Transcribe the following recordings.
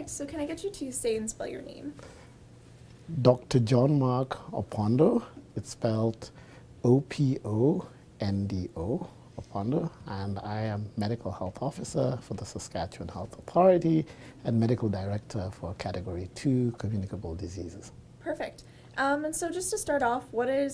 Perfect. So can I get you to say and spell your name? Dr. Johnmark Opondo. It's spelled Opondo, Opondo, and I am Medical Health Officer for the Saskatchewan Health Authority and Medical Director for Category 2 Communicable Diseases. Perfect. And so just to start off, what are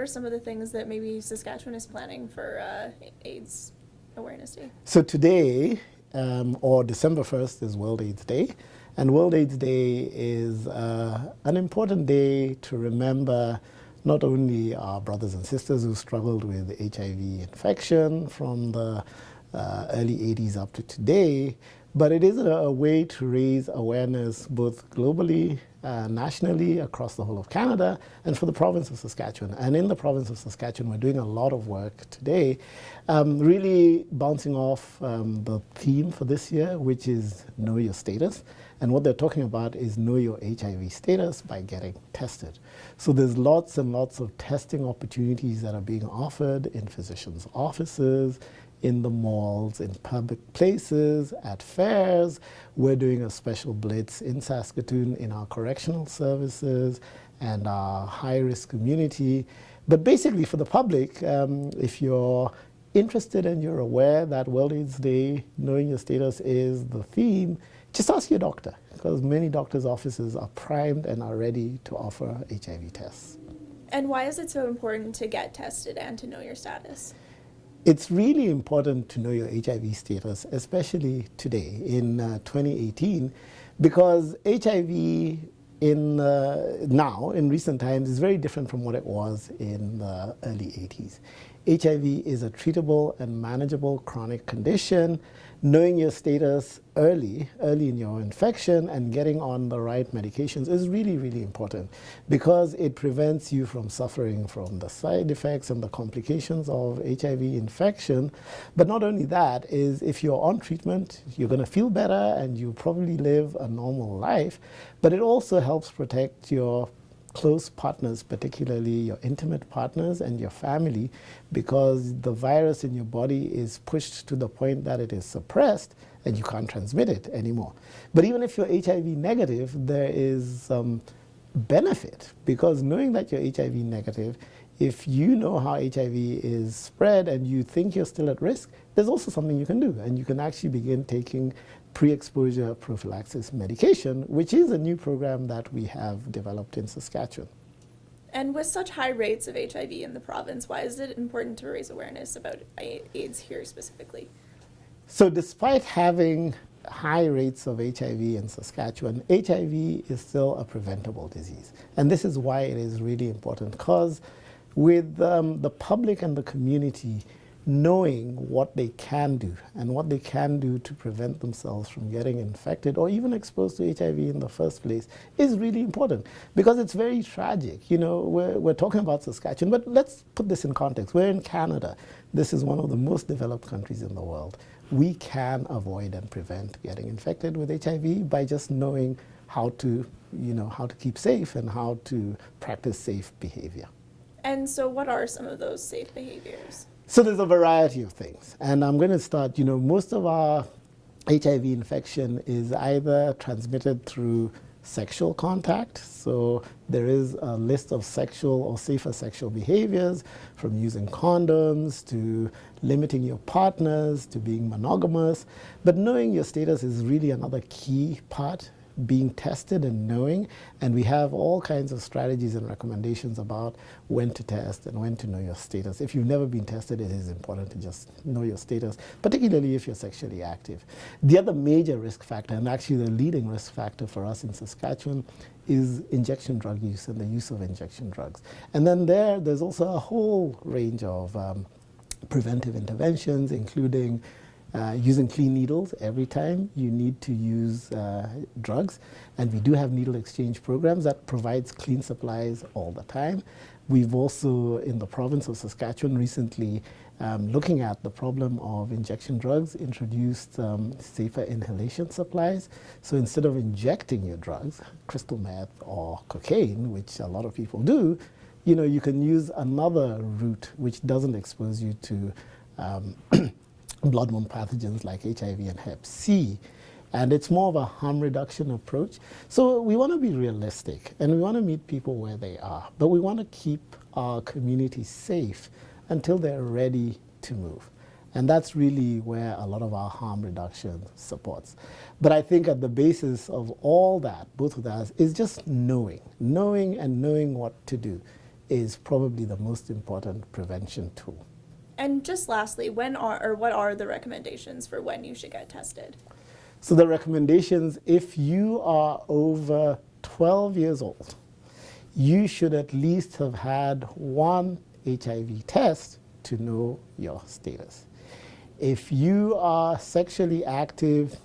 some of the things that maybe Saskatchewan is planning for AIDS Awareness Day? So today, or December 1st, is World AIDS Day. And World AIDS Day is an important day to remember not only our brothers and sisters who struggled with HIV infection from the early 80s up to today, but it is a way to raise awareness both globally, nationally, across the whole of Canada, and for the province of Saskatchewan. And in the province of Saskatchewan, we're doing a lot of work today, really bouncing off the theme for this year, which is Know Your Status. And what they're talking about is know your HIV status by getting tested. So there's lots and lots of testing opportunities that are being offered in physicians' offices, in the malls, in public places, at fairs. We're doing a special blitz in Saskatoon in our correctional services and our high-risk community. But basically for the public, if you're interested and you're aware that World AIDS Day, knowing your status is the theme, just ask your doctor, because many doctors' offices are primed and are ready to offer HIV tests. And why is it so important to get tested and to know your status? It's really important to know your HIV status, especially today in 2018, because HIV now, in recent times, is very different from what it was in the early 80s. HIV is a treatable and manageable chronic condition. Knowing your status early in your infection and getting on the right medications is really, really important, because it prevents you from suffering from the side effects and the complications of HIV infection. But not only that, is if you're on treatment, you're going to feel better and you probably live a normal life, but it also helps protect your close partners, particularly your intimate partners and your family, because the virus in your body is pushed to the point that it is suppressed and you can't transmit it anymore. But even if you're HIV negative, there is some benefit, because knowing that you're HIV negative, if you know how HIV is spread and you think you're still at risk, there's also something you can do, and you can actually begin taking pre-exposure prophylaxis medication, which is a new program that we have developed in Saskatchewan. And with such high rates of HIV in the province, why is it important to raise awareness about AIDS here specifically? So despite having high rates of HIV in Saskatchewan, HIV is still a preventable disease. And this is why it is really important, because with the public and the community knowing what they can do and what they can do to prevent themselves from getting infected or even exposed to HIV in the first place is really important, because it's very tragic. You know, we're talking about Saskatchewan, but let's put this in context. We're in Canada. This is one of the most developed countries in the world. We can avoid and prevent getting infected with HIV by just knowing how to keep safe and how to practice safe behavior. And so what are some of those safe behaviors? So there's a variety of things, and I'm going to start, most of our HIV infection is either transmitted through sexual contact. So there is a list of sexual or safer sexual behaviors, from using condoms to limiting your partners to being monogamous. But knowing your status is really another key part, being tested and knowing, and we have all kinds of strategies and recommendations about when to test and when to know your status. If you've never been tested, it is important to just know your status, particularly if you're sexually active. The other major risk factor, and actually the leading risk factor for us in Saskatchewan, is injection drug use and the use of injection drugs. And then there's also a whole range of preventive interventions, including using clean needles every time you need to use drugs. And we do have needle exchange programs that provides clean supplies all the time. We've also, in the province of Saskatchewan recently, looking at the problem of injection drugs, introduced safer inhalation supplies. So instead of injecting your drugs, crystal meth or cocaine, which a lot of people do, you can use another route which doesn't expose you to bloodborne pathogens like HIV and Hep C. And it's more of a harm reduction approach. So we want to be realistic and we want to meet people where they are, but we want to keep our community safe until they're ready to move. And that's really where a lot of our harm reduction supports. But I think at the basis of all that, both of us, is just knowing. Knowing what to do is probably the most important prevention tool. And just lastly, what are the recommendations for when you should get tested? So the recommendations, if you are over 12 years old, you should at least have had one HIV test to know your status. If you are sexually active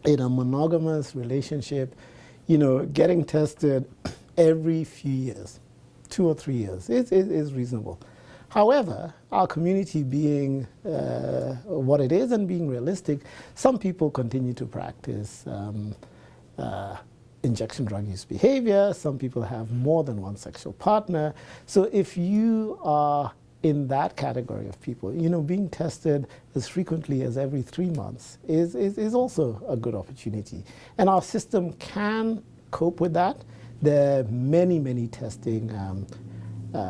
in a monogamous relationship, getting tested every few years, 2 or 3 years, is reasonable. However, our community being what it is and being realistic, some people continue to practice injection drug use behavior. Some people have more than one sexual partner. So if you are in that category of people, being tested as frequently as every 3 months is also a good opportunity. And our system can cope with that. There are many testing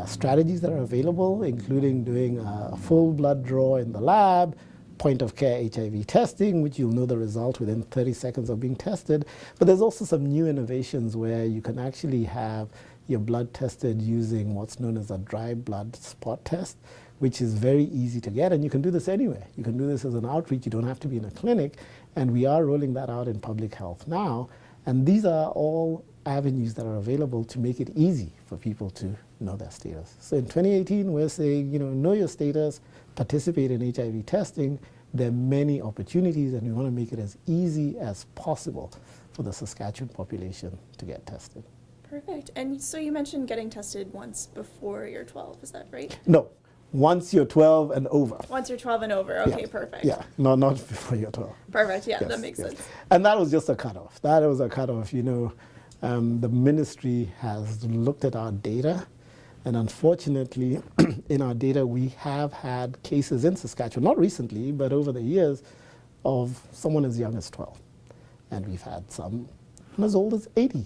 strategies that are available, including doing a full blood draw in the lab, point-of-care HIV testing, which you'll know the result within 30 seconds of being tested. But there's also some new innovations where you can actually have your blood tested using what's known as a dry blood spot test, which is very easy to get, and you can do this anywhere. You can do this as an outreach. You don't have to be in a clinic, and we are rolling that out in public health now. And these are all avenues that are available to make it easy for people to know their status. So in 2018, we're saying, know your status, participate in HIV testing. There are many opportunities, and we want to make it as easy as possible for the Saskatchewan population to get tested. Perfect. And so you mentioned getting tested once before you're 12, is that right? No, once you're 12 and over. Once you're 12 and over, okay, Yeah. perfect. Yeah, no, not before you're 12. Perfect, yeah, Yes, that makes yes. sense. And that was just a cutoff. That was a cutoff. The ministry has looked at our data, and unfortunately, in our data, we have had cases in Saskatchewan, not recently, but over the years, of someone as young as 12. And we've had some as old as 80.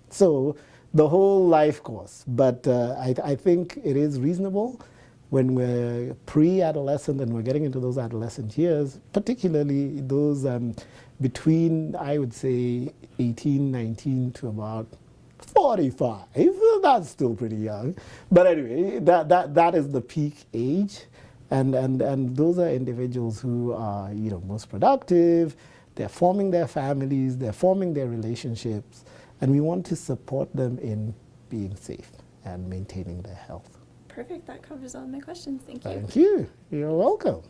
So the whole life course. But I think it is reasonable when we're pre-adolescent and we're getting into those adolescent years, particularly those between, I would say, 18, 19 to about 45. That's still pretty young. But anyway, that is the peak age. And those are individuals who are most productive. They're forming their families. They're forming their relationships. And we want to support them in being safe and maintaining their health. Perfect. That covers all my questions. Thank you. Thank you. You're welcome.